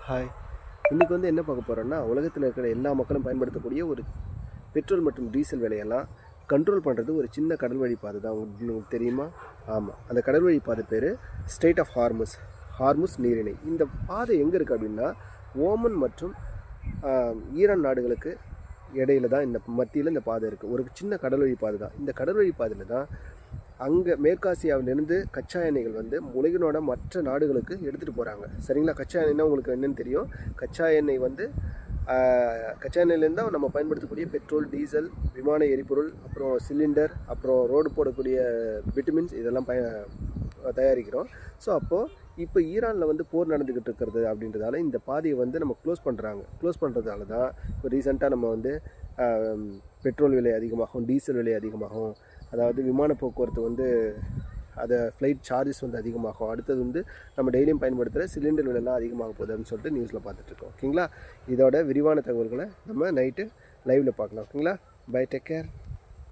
Hi. இன்றைக்கி வந்து என்ன பார்க்க போகிறோன்னா, உலகத்தில் இருக்கிற எல்லா மக்களும் பயன்படுத்தக்கூடிய ஒரு பெட்ரோல் மற்றும் டீசல் விலையெல்லாம் கண்ட்ரோல் பண்ணுறது ஒரு சின்ன கடல் வழி பாதை தான். உங்களுக்கு தெரியுமா? ஆமாம், அந்த கடல் வழி பாதை பேர் ஸ்ட்ரெய்ட் ஆஃப் ஹார்முஸ் நீரிணை. இந்த பாதை எங்கே இருக்குது அப்படின்னா, ஓமன் மற்றும் ஈரான் நாடுகளுக்கு இடையில தான் இந்த மத்தியில் இந்த பாதை இருக்குது. ஒரு சின்ன கடல் வழி பாதை தான். இந்த கடல் வழி பாதையில் தான் அங்கே மேற்காசியாவிலிருந்து கச்சா எண்ணெய்கள் வந்து உலகினோட மற்ற நாடுகளுக்கு எடுத்துகிட்டு போகிறாங்க. சரிங்களா? கச்சா எண்ணெய்னா உங்களுக்கு என்னென்னு தெரியும். கச்சா எண்ணெய் வந்து கச்சா எண்ணெயிலேருந்து தான் நம்ம பயன்படுத்தக்கூடிய பெட்ரோல், டீசல், விமான எரிபொருள், அப்புறம் சிலிண்டர், அப்புறம் ரோடு போடக்கூடிய விட்டமின்ஸ் இதெல்லாம் தயாரிக்கிறோம். ஸோ இப்போ ஈரானில் வந்து போர் நடந்துக்கிட்டு இருக்கிறது அப்படின்றதால இந்த பாதையை வந்து நம்ம க்ளோஸ் பண்ணுறதால தான் இப்போ ரீசெண்டாக நம்ம வந்து பெட்ரோல் விலை அதிகமாகும், டீசல் விலை அதிகமாகும், அதாவது விமான போக்குவரத்து வந்து அதை ஃப்ளைட் சார்ஜஸ் வந்து அதிகமாகும். அடுத்தது வந்து நம்ம டெய்லியும் பயன்படுத்துகிற சிலிண்டர் விலைலாம் அதிகமாக போகுது அப்படின்னு சொல்லிட்டு நியூஸில் பார்த்துட்ருக்கோம். ஓகேங்களா? இதோட விரிவான தகவல்களை நம்ம நைட்டு லைவில் பார்க்கலாம். ஓகேங்களா? Bye, take care.